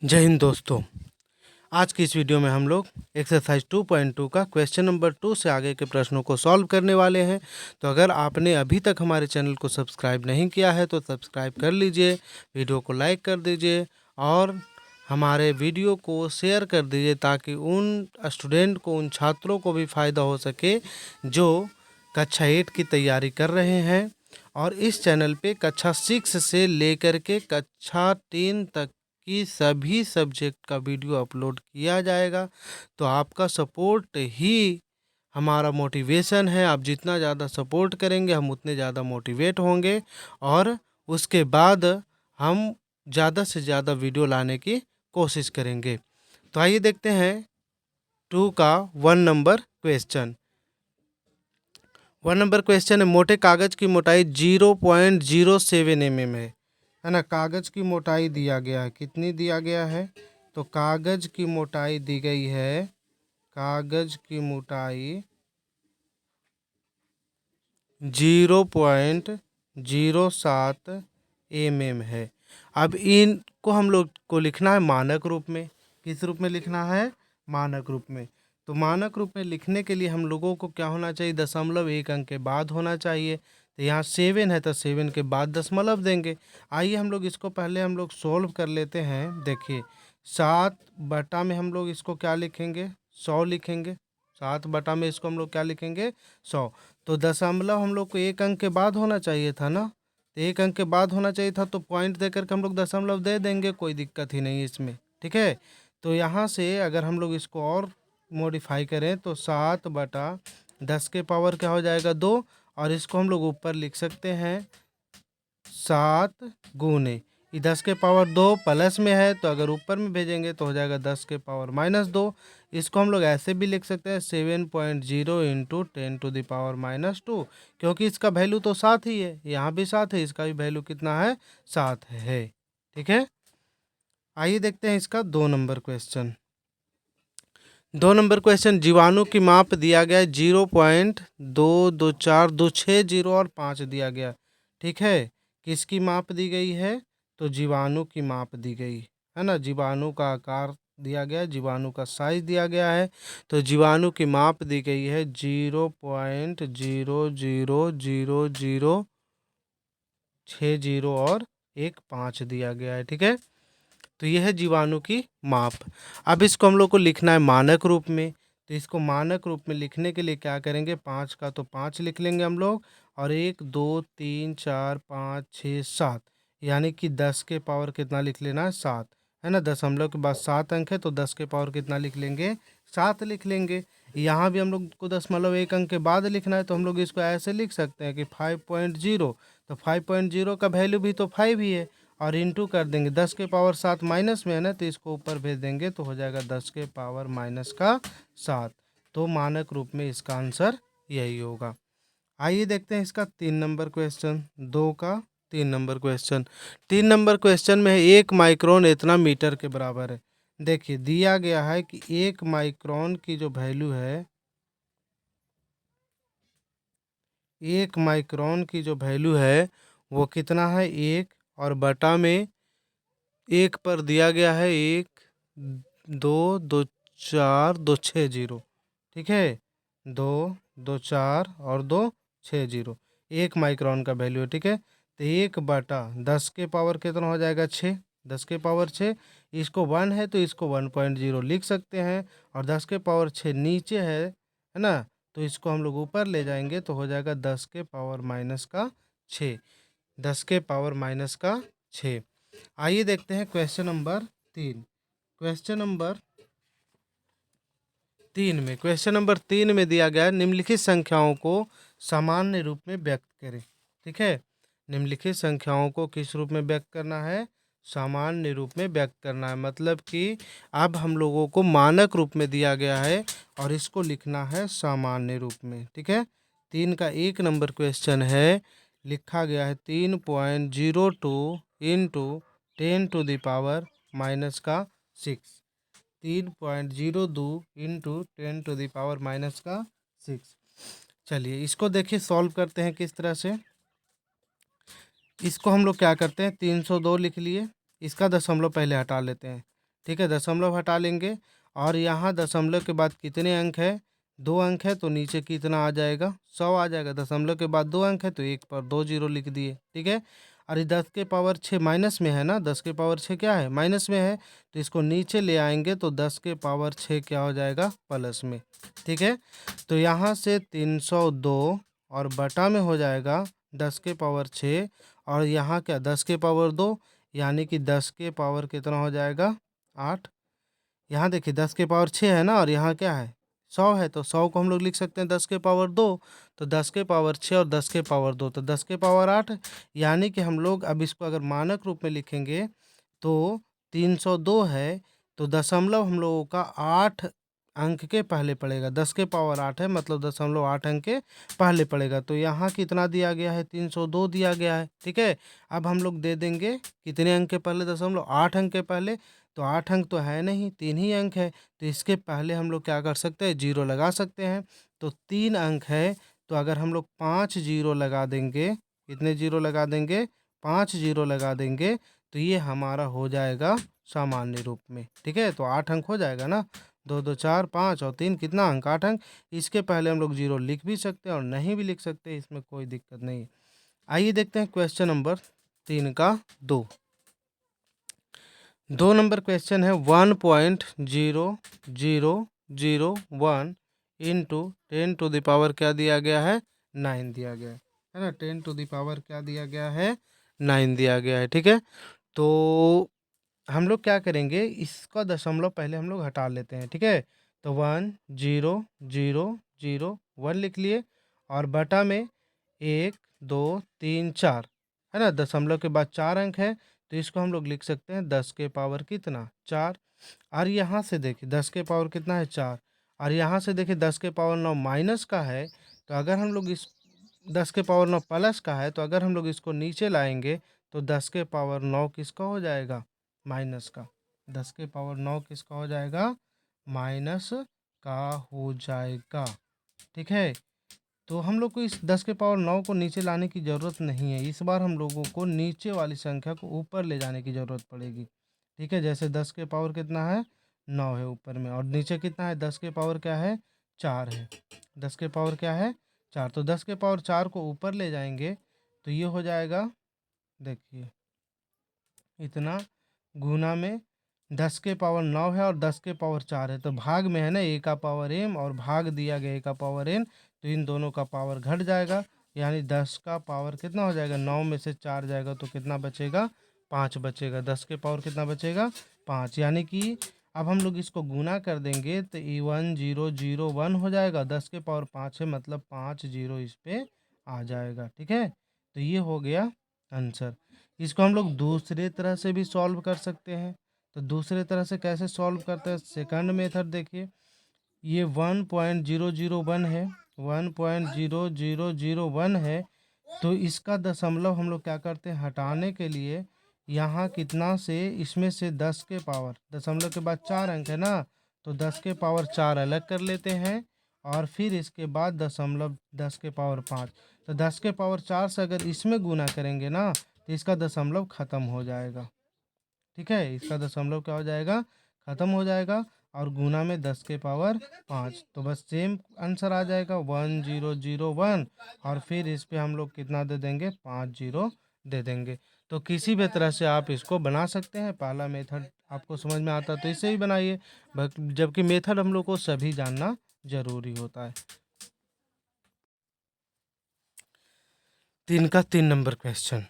जय हिंद दोस्तों। आज की इस वीडियो में हम लोग एक्सरसाइज 2.2 का क्वेश्चन नंबर 2 से आगे के प्रश्नों को सॉल्व करने वाले हैं। तो अगर आपने अभी तक हमारे चैनल को सब्सक्राइब नहीं किया है तो सब्सक्राइब कर लीजिए, वीडियो को लाइक कर दीजिए और हमारे वीडियो को शेयर कर दीजिए ताकि उन स्टूडेंट को, उन छात्रों को भी फ़ायदा हो सके जो कक्षा 8 की तैयारी कर रहे हैं। और इस चैनल पे कक्षा 6 से लेकर के कक्षा 10 तक की सभी सब्जेक्ट का वीडियो अपलोड किया जाएगा। तो आपका सपोर्ट ही हमारा मोटिवेशन है। आप जितना ज़्यादा सपोर्ट करेंगे हम उतने ज़्यादा मोटिवेट होंगे और उसके बाद हम ज़्यादा से ज़्यादा वीडियो लाने की कोशिश करेंगे। तो आइए देखते हैं 2 का 1 नंबर क्वेश्चन। 1 नंबर क्वेश्चन है, मोटे कागज़ की मोटाई 0.07 mm है ना। कागज़ की मोटाई दिया गया है, कितनी दिया गया है? तो कागज़ की मोटाई दी गई है, कागज़ की मोटाई 0.07 mm है। अब इनको हम लोग को लिखना है मानक रूप में। किस रूप में लिखना है? मानक रूप में। तो मानक रूप में लिखने के लिए हम लोगों को क्या होना चाहिए? दशमलव एक अंक के बाद होना चाहिए। तो यहाँ 7 है तो 7 के बाद दशमलव देंगे। आइए हम लोग इसको पहले हम लोग सोल्व कर लेते हैं। देखिए 7 बटा में हम लोग इसको क्या लिखेंगे? 100 लिखेंगे। 7 बटा में इसको हम लोग क्या लिखेंगे? 100। तो दशमलव हम लोग को एक अंक के बाद होना चाहिए था ना। तो एक अंक के बाद होना चाहिए था तो पॉइंट दे करके हम लोग दशमलव दे देंगे, कोई दिक्कत ही नहीं है इसमें। ठीक है। तो यहाँ से अगर हम लोग इसको और मॉडिफाई करें तो 7 बटा 10 के पावर क्या हो जाएगा? 2। और इसको हम लोग ऊपर लिख सकते हैं 7 गुने 10 के पावर 2 प्लस में है तो अगर ऊपर में भेजेंगे तो हो जाएगा 10 के पावर -2। इसको हम लोग ऐसे भी लिख सकते हैं 7.0 इंटू 10⁻², क्योंकि इसका वैल्यू तो 7 ही है, यहाँ भी 7 है, इसका भी वैल्यू कितना है? 7 है। ठीक है। आइए देखते हैं इसका 2 नंबर क्वेश्चन। 2 नंबर क्वेश्चन, जीवाणु की माप दिया गया है 0.22426 और 5 दिया गया। ठीक है। किसकी माप दी गई है? तो जीवाणु की माप दी गई है ना। जीवाणु का आकार दिया गया है, जीवाणु का साइज दिया गया है। तो जीवाणु की माप दी गई है 0.0000060 और 5 दिया गया है। ठीक है। तो यह है जीवाणु की माप। अब इसको हम लोग को लिखना है मानक रूप में। तो इसको मानक रूप में लिखने के लिए क्या करेंगे? 5 का तो 5 लिख लेंगे हम लोग और 1 2 3 4 5 6 7, यानी कि 10 के पावर कितना लिख लेना है? 7 है ना। दशमलव के बाद 7 अंक है तो 10 के पावर कितना लिख लेंगे? 7 लिख लेंगे। यहाँ भी हम लोग को दशमलव एक अंक के बाद लिखना है तो हम लोग इसको ऐसे लिख सकते हैं कि 5.0। तो 5.0 का वैल्यू भी तो 5 ही है और इंटू कर देंगे 10 के पावर 7 माइनस में है ना, तो इसको ऊपर भेज देंगे तो हो जाएगा 10 के पावर -7। तो मानक रूप में इसका आंसर यही होगा। आइए देखते हैं इसका 3 नंबर क्वेश्चन। 2 का 3 नंबर क्वेश्चन। 3 नंबर क्वेश्चन में है 1 माइक्रोन इतना मीटर के बराबर है। देखिए दिया गया है कि 1 माइक्रोन की जो वैल्यू है, 1 माइक्रोन की जो वैल्यू है वो कितना है? 1 और बटा में 1 पर दिया गया है 1 2 2 4 2 6 0। ठीक है। 2 2 4 और 2 6 0 1 माइक्रोन का वैल्यू है। ठीक है। तो 1 बटा 10 के पावर कितना हो जाएगा? 6। 10 के पावर 6, इसको 1 है तो इसको 1.0 लिख सकते हैं और 10 के पावर 6 नीचे है ना, तो इसको हम लोग ऊपर ले जाएंगे तो हो जाएगा 10 के पावर -6। 10 के पावर -6। आइए देखते हैं क्वेश्चन नंबर 3। क्वेश्चन नंबर 3 में दिया गया है निम्नलिखित संख्याओं को सामान्य रूप में व्यक्त करें। ठीक है। निम्नलिखित संख्याओं को किस रूप में व्यक्त करना है? सामान्य रूप में व्यक्त करना है। मतलब कि अब हम लोगों को मानक रूप में दिया गया है और इसको लिखना है सामान्य रूप में। ठीक है। 3 का 1 नंबर क्वेश्चन है, लिखा गया है 3.02 इंटू 10⁻⁻6। 3.02 इंटू 10⁻⁻6। चलिए इसको देखिए सॉल्व करते हैं किस तरह से। इसको हम लोग क्या करते हैं? 302 लिख लिए, इसका दशमलव पहले हटा लेते हैं। ठीक है, दशमलव हटा लेंगे और यहाँ दशमलव के बाद कितने अंक है, 2 अंक है, तो नीचे कितना आ जाएगा, 100 आ जाएगा। दशमलव के बाद 2 अंक है तो एक पर 2 जीरो लिख दिए। ठीक है, और ये 10 के पावर 6 माइनस में है ना, 10 के पावर 6 क्या है, माइनस में है, तो इसको नीचे ले आएंगे तो 10 के पावर 6 क्या हो जाएगा, प्लस में। ठीक है, तो यहाँ से 302 और बटा में हो जाएगा 10 के पावर 6 और यहाँ क्या 10 के पावर 2, यानी कि 10 के पावर कितना हो जाएगा, 8। यहाँ देखिए 10 के पावर 6 है ना, और यहाँ क्या है, 100 है, तो 100 को हम लोग लिख सकते हैं 10 के पावर 2, तो 10 के पावर 6 और 10 के पावर 2 तो 10 के पावर 8, यानी कि हम लोग अब इसको अगर मानक रूप में लिखेंगे तो 302 है, तो दशमलव हम लोगों का 8 अंक के पहले पड़ेगा। 10 के पावर 8 है, मतलब दशमलव 8 अंक के पहले पड़ेगा। तो यहाँ कितना दिया गया है, 302 दिया गया है। ठीक है, अब हम लोग दे देंगे कितने अंक के पहले, दशमलव 8 अंक के पहले, तो 8 अंक तो है नहीं, 3 ही अंक है, तो इसके पहले हम लोग क्या कर सकते हैं, जीरो लगा सकते हैं। तो 3 अंक है, तो अगर हम लोग 5 जीरो लगा देंगे, कितने जीरो लगा देंगे, 5 जीरो लगा देंगे, तो ये हमारा हो जाएगा सामान्य रूप में। ठीक है, तो 8 अंक हो जाएगा ना, 2 2 4 5 और 3 कितना अंक, 8 अंक। इसके पहले हम लोग जीरो लिख भी सकते हैं और नहीं भी लिख सकते, इसमें कोई दिक्कत नहीं है। आइए देखते हैं क्वेश्चन नंबर 3 का 2 नंबर क्वेश्चन है 1.0001 इंटू 10 टू द पावर क्या दिया गया है, 9 दिया गया है ना, 10 टू द पावर क्या दिया गया है, 9 दिया गया है। ठीक है, तो हम लोग क्या करेंगे, इसका दशमलव पहले हम लोग हटा लेते हैं। ठीक है, तो 1 0 0 0 1 लिख लिए और बटा में 1 2 3 4 है ना, दशमलव के बाद 4 अंक है, तो इसको हम लोग लिख सकते हैं 10 के पावर कितना, 4। और यहाँ से देखिए 10 के पावर कितना है, 4, और यहाँ से देखिए 10 के पावर 9 माइनस का है, तो अगर हम लोग इस 10 के पावर 9 प्लस का है, तो अगर हम लोग इसको नीचे लाएंगे तो 10 के पावर 9 किसका हो जाएगा, माइनस का। 10 के पावर 9 किसका हो जाएगा, माइनस का हो जाएगा। ठीक है, तो हम लोग को इस 10 के पावर 9 को नीचे लाने की ज़रूरत नहीं है, इस बार हम लोगों को नीचे वाली संख्या को ऊपर ले जाने की ज़रूरत पड़ेगी। ठीक है, जैसे 10 के पावर कितना है, 9 है ऊपर में, और नीचे कितना है, 10 के पावर क्या है, 4 है। 10 के पावर क्या है, 4, तो 10 के पावर 4 को ऊपर ले जाएंगे तो ये हो जाएगा, देखिए इतना, गुना में 10 के पावर 9 है और 10 के पावर 4 है, तो भाग में है ना a का पावर m और भाग दिया गया a का पावर n, तो इन दोनों का पावर घट जाएगा, यानी 10 का पावर कितना हो जाएगा, 9 में से 4 जाएगा तो कितना बचेगा, 5 बचेगा। 10 के पावर कितना बचेगा, 5, यानी कि अब हम लोग इसको गुना कर देंगे तो 1001 हो जाएगा, 10 के पावर 5 है, मतलब 5 जीरो इस पे आ जाएगा। ठीक है, तो ये हो गया आंसर। इसको हम लोग दूसरे तरह से भी सॉल्व कर सकते हैं, तो दूसरे तरह से कैसे सॉल्व करते हैं, सेकंड मेथड देखिए, ये 1.001 है, 1.0001 है, तो इसका दशमलव हम लोग क्या करते हैं, हटाने के लिए यहाँ कितना से, इसमें से 10 के पावर, दशमलव के बाद 4 अंक है ना, तो 10 के पावर 4 अलग कर लेते हैं, और फिर इसके बाद दशमलव 10 के पावर 5, तो 10 के पावर 4 से अगर इसमें गुना करेंगे ना, तो इसका दशमलव ख़त्म हो जाएगा। ठीक है, इसका दशमलव क्या हो जाएगा, ख़त्म हो जाएगा, और गुना में 10 के पावर 5, तो बस सेम आंसर आ जाएगा 1001, और फिर इस पे हम लोग कितना दे देंगे, 5 जीरो दे देंगे। तो किसी भी तरह से आप इसको बना सकते हैं, पहला मेथड आपको समझ में आता तो इसे ही बनाइए, जबकि मेथड हम लोग को सभी जानना जरूरी होता है। 3 नंबर क्वेश्चन,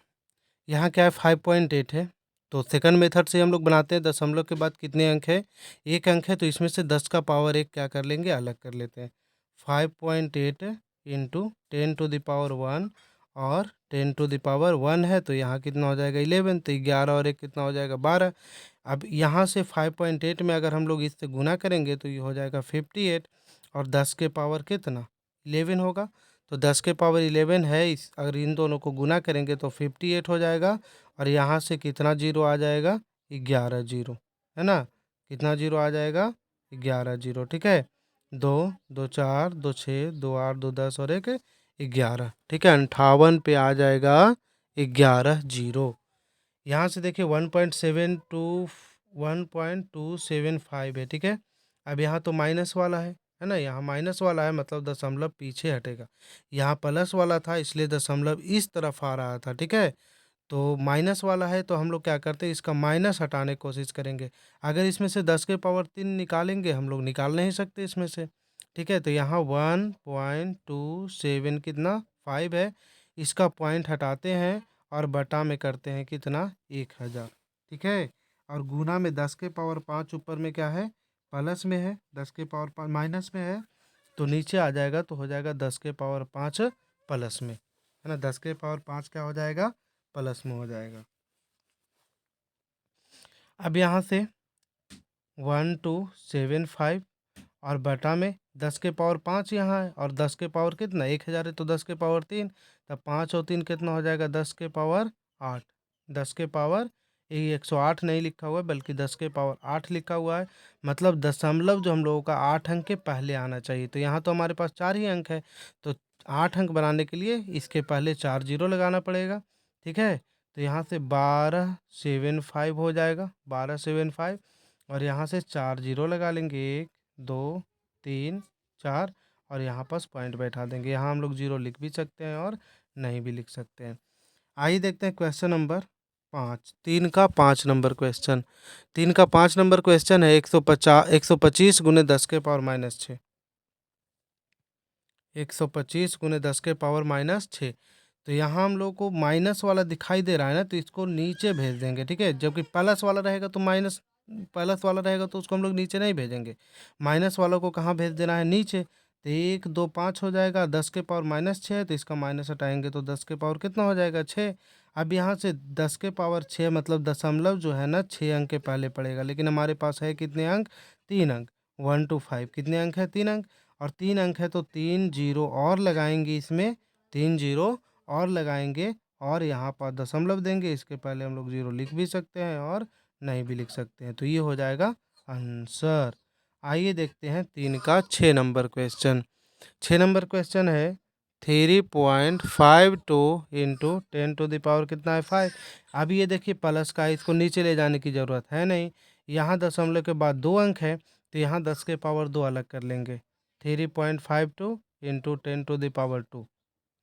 यहाँ क्या है, 5.8 है, तो सेकंड मेथड से हम लोग बनाते हैं, दशमलव के बाद कितने अंक है, 1 अंक है, तो इसमें से 10 का पावर 1 क्या कर लेंगे, अलग कर लेते हैं। 5.8 इंटू 10 टू द पावर 1 और 10 टू द पावर 1 है, तो यहाँ कितना हो जाएगा, 11, तो 11 और 1 कितना हो जाएगा, 12। अब यहाँ से 5.8 में अगर हम लोग इससे गुना करेंगे तो ये हो जाएगा 58, और 10 के पावर कितना, 11 होगा, तो 10 के पावर 11 है, इस अगर इन दोनों को गुना करेंगे तो 58 हो जाएगा, और यहाँ से कितना जीरो आ जाएगा, 11 जीरो, है ना, कितना जीरो आ जाएगा, 11 जीरो। ठीक है, 2 2 4 2 6 2 8 2 10 और 1 11। ठीक है, 58 पे आ जाएगा 11 जीरो। यहाँ से देखिए 1.72 1.275 है, ठीक है। अब यहाँ तो माइनस वाला है ना, यहाँ माइनस वाला है मतलब दशमलव पीछे हटेगा। यहाँ प्लस वाला था इसलिए दशमलव इस तरफ आ रहा था, ठीक है। तो माइनस वाला है तो हम लोग क्या करते हैं, इसका माइनस हटाने की कोशिश करेंगे। अगर इसमें से 10 के पावर 3 निकालेंगे, हम लोग निकाल नहीं सकते इसमें से, ठीक है। तो यहाँ 1.27 कितना 5 है, इसका पॉइंट हटाते हैं और बटा में करते हैं कितना 1000, ठीक है। और गुना में 10 के पावर 5 ऊपर में क्या है, प्लस में है, 10 के पावर 5 माइनस में है, तो नीचे आ जाएगा तो हो जाएगा 10 के पावर 5 प्लस में, है ना। 10 के पावर 5 क्या हो जाएगा, प्लस में हो जाएगा। अब यहाँ से 1275 और बटा में 10 के पावर 5 यहाँ है, और 10 के पावर कितना 1000 है, तो 10 के पावर 3, तब 5 और 3 कितना हो जाएगा 10 के पावर 8। 10 के पावर ये 108 नहीं लिखा हुआ है बल्कि 10 के पावर 8 लिखा हुआ है, मतलब दशमलव जो हम लोगों का 8 अंक के पहले आना चाहिए। तो यहाँ तो हमारे पास 4 ही अंक है, तो 8 अंक बनाने के लिए इसके पहले 4 जीरो लगाना पड़ेगा, ठीक है। तो यहाँ से 1275 हो जाएगा, 1275, और यहाँ से 4 जीरो लगा लेंगे, 1 2 3 4, और यहाँ पास पॉइंट बैठा देंगे। यहाँ हम लोग जीरो लिख भी सकते हैं और नहीं भी लिख सकते हैं। आइए देखते हैं क्वेश्चन नंबर 5, 3 का 5 नंबर क्वेश्चन। 3 का 5 नंबर क्वेश्चन है 125 गुने 10 के पावर माइनस 6। 125 गुने 10 के पावर माइनस 6। तो यहाँ हम लोग को माइनस वाला दिखाई दे रहा है ना, तो इसको नीचे भेज देंगे, ठीक है। जबकि प्लस वाला रहेगा तो माइनस, प्लस वाला रहेगा तो उसको हम लोग नीचे नहीं भेजेंगे। माइनस वालों को कहाँ भेज देना है, नीचे। तो 1 2 5 हो जाएगा, 10 के पावर माइनस 6 है तो इसका माइनस हटाएंगे तो 10 के पावर कितना हो जाएगा 6। अब यहाँ से 10 के पावर 6 मतलब दशमलव जो है ना 6 अंक के पहले पड़ेगा, लेकिन हमारे पास है कितने अंक, 3 अंक। 1 to 5 कितने अंक है, 3 अंक, और 3 अंक है तो 3 जीरो और लगाएंगे इसमें, 3 जीरो और लगाएंगे, और यहाँ पर दशमलव देंगे। इसके पहले हम लोग जीरो लिख भी सकते हैं और नहीं भी लिख सकते हैं, तो ये हो जाएगा आंसर। आइए देखते हैं 3 का 6 नंबर क्वेश्चन। 6 नंबर क्वेश्चन है 3.52 इंटू 10 टू द पावर कितना है 5। अब ये देखिए प्लस का है, इसको नीचे ले जाने की ज़रूरत है नहीं। यहाँ दशमलव के बाद 2 अंक है तो यहाँ 10 के पावर 2 अलग कर लेंगे। 3.52 इंटू 10 टू द पावर 2,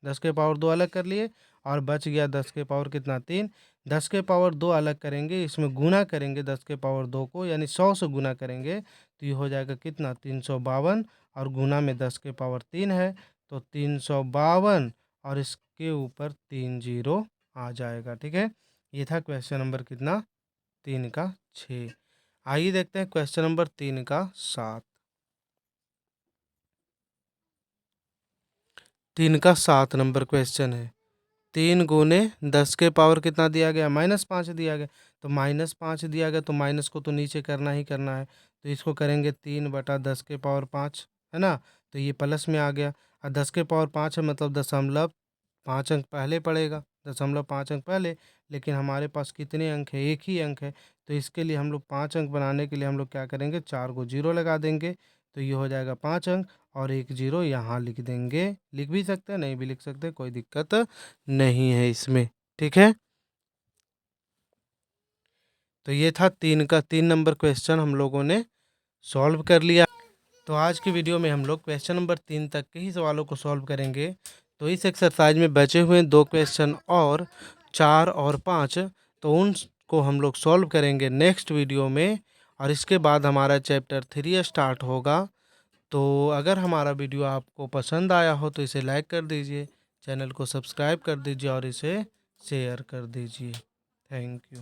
10 के पावर 2 अलग कर लिए, और बच गया 10 के पावर कितना 3। 10 के पावर 2 अलग करेंगे, इसमें गुना करेंगे 10 के पावर 2 को, यानी 100 से गुना करेंगे तो ये हो जाएगा कितना 352, और गुना में 10 के पावर 3 है तो 352, और इसके ऊपर 3 जीरो आ जाएगा, ठीक है। ये था क्वेश्चन नंबर कितना 3 का 6। आइए देखते हैं क्वेश्चन नंबर 3 का 7। 3 का 7 नंबर क्वेश्चन है 3 गुने 10 के पावर कितना दिया गया, -5 दिया गया। तो -5 दिया गया तो माइनस को तो नीचे करना ही करना है, तो इसको करेंगे 3/10 के पावर 5, है ना। तो ये प्लस में आ गया, और 10 के पावर 5 है मतलब दशमलव 5 अंक पहले पड़ेगा, दशमलव 5 अंक पहले। लेकिन हमारे पास कितने अंक है, एक ही अंक है, तो इसके लिए हम लोग 5 अंक बनाने के लिए हम लोग क्या करेंगे, 4 को जीरो लगा देंगे, तो ये हो जाएगा 5 अंक, और एक जीरो यहाँ लिख देंगे। लिख भी सकते हैं नहीं भी लिख सकते, कोई दिक्कत नहीं है इसमें, ठीक है। तो ये था 3 का 3 नंबर क्वेश्चन हम लोगों ने सॉल्व कर लिया। तो आज की वीडियो में हम लोग क्वेश्चन नंबर 3 तक के ही सवालों को सॉल्व करेंगे। तो इस एक्सरसाइज में बचे हुए 2 क्वेश्चन और 4 और 5, तो उनको हम लोग सॉल्व करेंगे नेक्स्ट वीडियो में, और इसके बाद हमारा चैप्टर 3 स्टार्ट होगा। तो अगर हमारा वीडियो आपको पसंद आया हो तो इसे लाइक कर दीजिए, चैनल को सब्सक्राइब कर दीजिए और इसे शेयर कर दीजिए। Thank you.